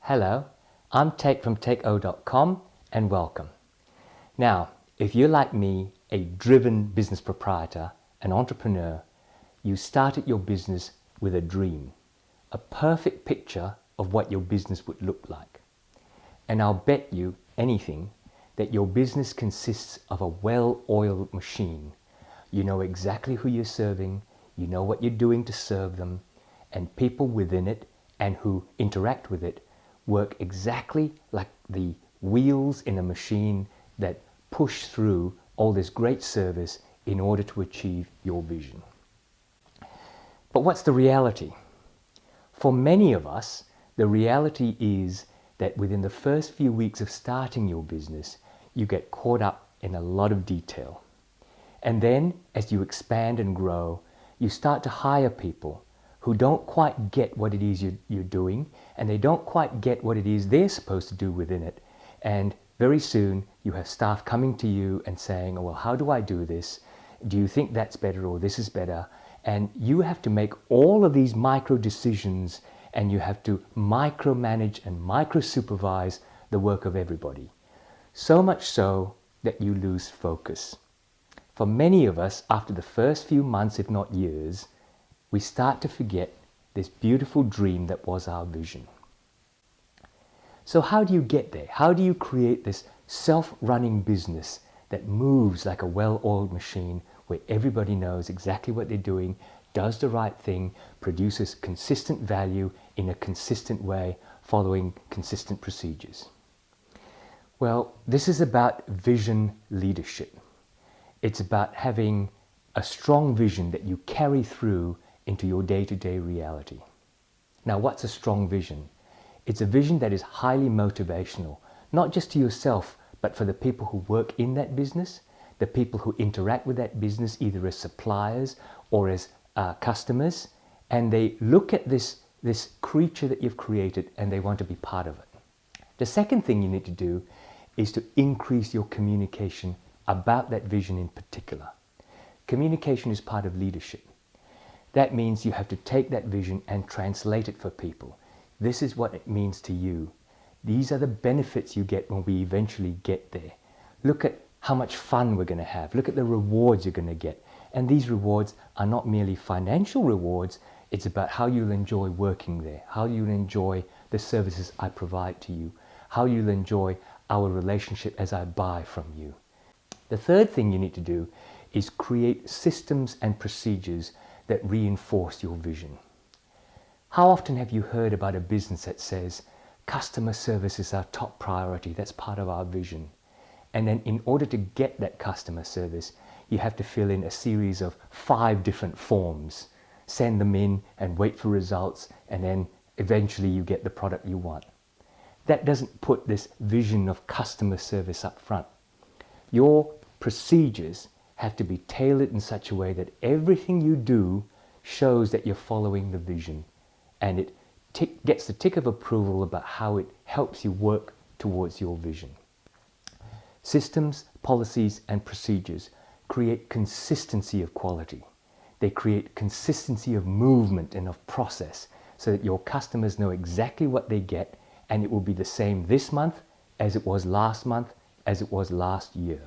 Hello, I'm Take from TakeO.com and welcome. Now, if you're like me, a driven business proprietor, an entrepreneur, you started your business with a dream, a perfect picture of what your business would look like. And I'll bet you anything that your business consists of a well-oiled machine. You know exactly who you're serving, you know what you're doing to serve them, and people within it and who interact with it work exactly like the wheels in a machine that push through all this great service in order to achieve your vision. But what's the reality? For many of us, the reality is that within the first few weeks of starting your business, you get caught up in a lot of detail. And then, as you expand and grow, you start to hire people who don't quite get what it is you're doing, and they don't quite get what it is they're supposed to do within it. And very soon, you have staff coming to you and saying, oh, well, how do I do this? Do you think that's better or this is better? And you have to make all of these micro decisions, and you have to micromanage and micro-supervise the work of everybody. So much so that you lose focus. For many of us, after the first few months, if not years, we start to forget this beautiful dream that was our vision. So how do you get there? How do you create this self-running business that moves like a well-oiled machine where everybody knows exactly what they're doing, does the right thing, produces consistent value in a consistent way, following consistent procedures? Well, this is about vision leadership. It's about having a strong vision that you carry through into your day-to-day reality. Now, what's a strong vision? It's a vision that is highly motivational, not just to yourself, but for the people who work in that business, the people who interact with that business either as suppliers or as customers, and they look at this creature that you've created and they want to be part of it. The second thing you need to do is to increase your communication about that vision in particular. Communication is part of leadership. That means you have to take that vision and translate it for people. This is what it means to you. These are the benefits you get when we eventually get there. Look at how much fun we're going to have. Look at the rewards you're going to get. And these rewards are not merely financial rewards. It's about how you'll enjoy working there, how you'll enjoy the services I provide to you, how you'll enjoy our relationship as I buy from you. The third thing you need to do is create systems and procedures that reinforce your vision. How often have you heard about a business that says, customer service is our top priority, that's part of our vision. And then in order to get that customer service, you have to fill in a series of 5 different forms, send them in and wait for results, and then eventually you get the product you want. That doesn't put this vision of customer service up front. Your procedures have to be tailored in such a way that everything you do shows that you're following the vision, and it gets the tick of approval about how it helps you work towards your vision. Systems, policies, and procedures create consistency of quality. They create consistency of movement and of process so that your customers know exactly what they get, and it will be the same this month as it was last month, as it was last year.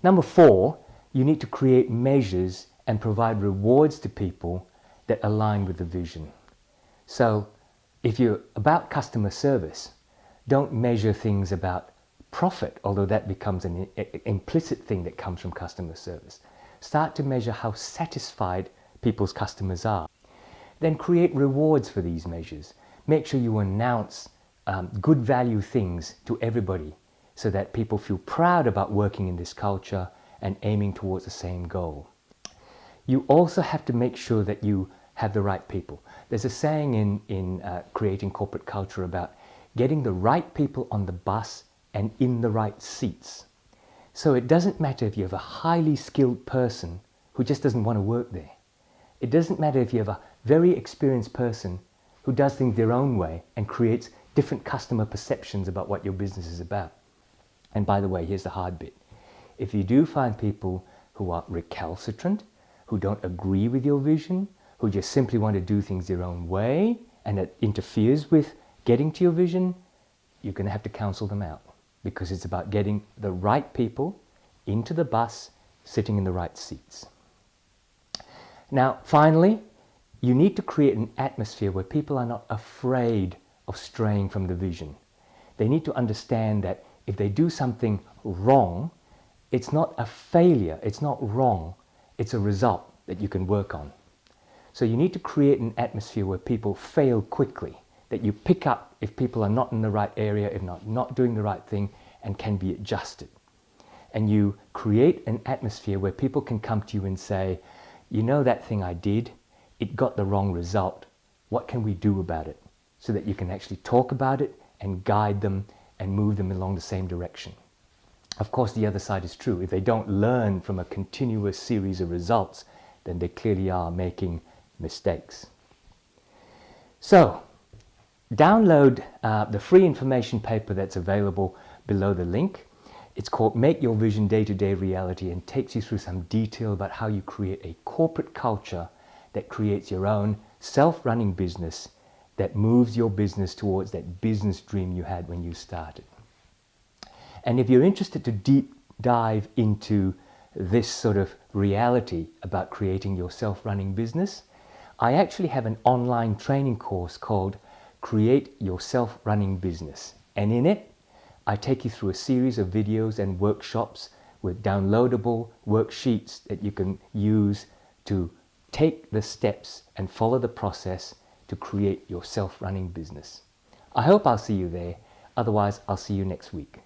Number 4, you need to create measures and provide rewards to people that align with the vision. So if you're about customer service, don't measure things about profit, although that becomes an implicit thing that comes from customer service. Start to measure how satisfied people's customers are. Then create rewards for these measures. Make sure you announce good value things to everybody so that people feel proud about working in this culture and aiming towards the same goal. You also have to make sure that you have the right people. There's a saying in creating corporate culture about getting the right people on the bus and in the right seats. So it doesn't matter if you have a highly skilled person who just doesn't want to work there. It doesn't matter if you have a very experienced person who does things their own way and creates different customer perceptions about what your business is about. And by the way, here's the hard bit. If you do find people who are recalcitrant, who don't agree with your vision, who just simply want to do things their own way, and it interferes with getting to your vision, you're going to have to counsel them out, because it's about getting the right people into the bus, sitting in the right seats. Now, finally, you need to create an atmosphere where people are not afraid of straying from the vision. They need to understand that if they do something wrong, it's not a failure, it's not wrong, it's a result that you can work on. So you need to create an atmosphere where people fail quickly, that you pick up if people are not in the right area, if not doing the right thing, and can be adjusted. And you create an atmosphere where people can come to you and say, you know, that thing I did, it got the wrong result. What can we do about it? So that you can actually talk about it and guide them and move them along the same direction. Of course, the other side is true. If they don't learn from a continuous series of results, then they clearly are making mistakes. So, download the free information paper that's available below the link. It's called Make Your Vision Day-to-Day Reality, and takes you through some detail about how you create a corporate culture that creates your own self-running business that moves your business towards that business dream you had when you started. And if you're interested to deep dive into this sort of reality about creating your self-running business, I actually have an online training course called Create Your Self-Running Business. And in it, I take you through a series of videos and workshops with downloadable worksheets that you can use to take the steps and follow the process to create your self-running business. I hope I'll see you there. Otherwise, I'll see you next week.